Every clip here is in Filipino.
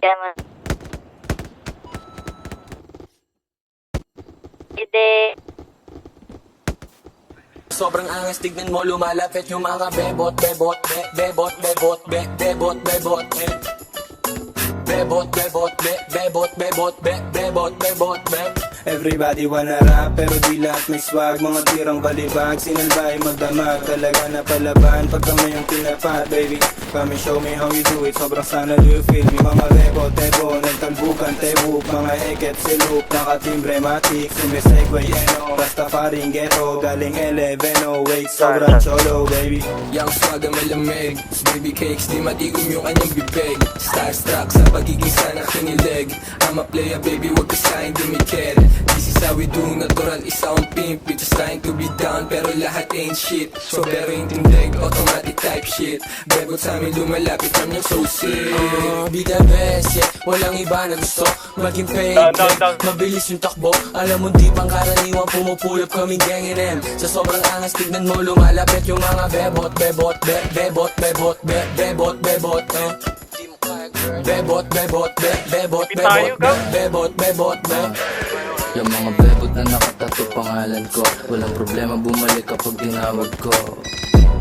Kaya man. Hindi. Sobrang angas, tignan mo lumalapit yung mga bebot, bebot, bebot, bebot, bebot, bebot, bebot, bebot, bebot, bebot, bebot, bebot, bebot. Everybody wanna rap, pero di lahat may swag. Mga tirang balibag, sinalbay magdamag. Talaga na palaban, pag kami yung tinapat, baby. Come and show me how you do it, sobrang sana do you feel me. Mga rebo, tebo, nagtalbukan, tebuk. Mga eket, siluk, nakatimbre, matik. Sumisegway, eno, Rastafaring ghetto. Galing 11, wait, sobrang cholo, baby. Yang swag ang malamig, baby cakes, di matigom yung kanyang bibig. Starstruck sa pagiging sana kinilig. I'm a player, baby, wag ka sa'kin dumikit. This is how we do, natural isa ang pimp. We just trying to be down, pero lahat ain't shit. So pero yung tindig, automatic type shit. Bebot sa amin lumalapit, I'm yung so sick. Be the best, yeah, walang iba na gusto maging paid, mabilis yung takbo. Alam mo di pang karaniwang pumupulap kaming gang M. Sa sobrang angas, tignan mo lumalapit yung mga bebot, bebot, bebot, bebot, bebot, bebot, bebot, bebot, bebot, bebot, bebot, bebot. Yung mga bebot na nakatato pangalan ko, walang problema bumalik kapag tinawag ko.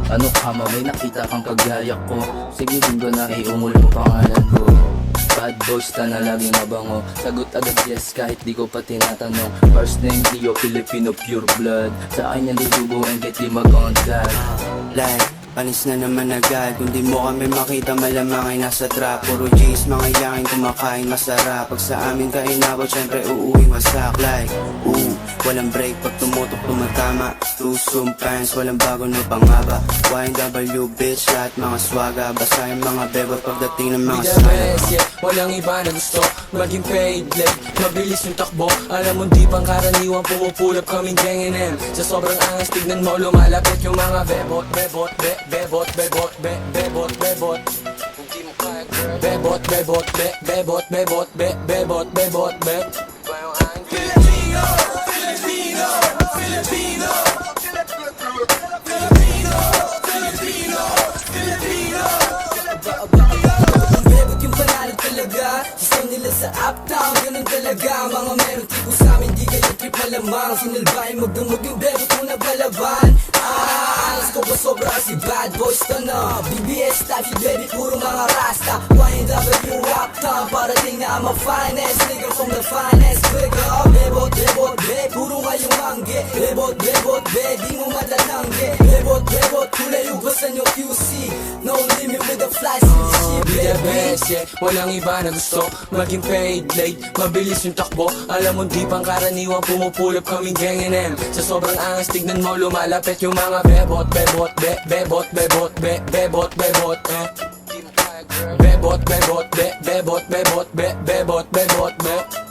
Ano ka ma, may nakita kang kagaya ko, sige din na iungol mo pangalan ko. Bad boys na laging mabango, sagot agad yes kahit di ko pa tinatanong. First name Leo, Filipino pure blood, sa akin yan dudugo and get di mag-contact. Like, panis na naman agad. Kung di mo kami makita, malamang ay nasa trap. Puro G's, mga yaking kumakain masarap. Pag sa amin ka inabot, syempre uuwi wasak. Like, walang break pag tumutok tumatama. Tusum pants, walang bago na pangaba. YNW bitch, lahat mga swaga. Basta yung mga bebot pagdating ng mga Be the best, yeah, walang iba na gusto maging paid, like, mabilis yung takbo. Alam mo di pang karaniwang pumupulap kaming gang M. Sa sobrang angas, tignan mo lumalapit yung mga bebot, bebot, bebot, bebot, bebot, bebot. Kung di mo kaya, girl, bebot, bebot, bebot, bebot, bebot, bebot, bebot. Filipino, Filipino, Filipino, Filipino, Filipino, Filipino. Ang bebot yung panalo talaga, sistem nila sa uptown, ganun talaga. Mga meron tipo sa amin, di kayo trip malamang. Sinalbay magdamag yung bebot mo na balaban. Alas ko pa sobra kasi bad boys to na. BBS type si baby, puro mga rasta. YNW uptown, parating na ang finest nigga from the finest. Bigger, bebot, bebot, be, puro ngayong mangge. Bebot, bebot, be, di mo malalangge. Bebot, bebot, kulay ubasan yung QC. No limit with the fly shit. Be the best, yeah, walang iba na gusto maging paid, late, mabilis yung takbo. Alam mo di pang karaniwang pumupulap kaming gang M. Sa sobrang angas, tignan mo lumalapit yung mga bebot, bebot, bebot, bebot, bebot, bebot, bebot, bebot, bebot, bebot, bebot, bebot, bebot.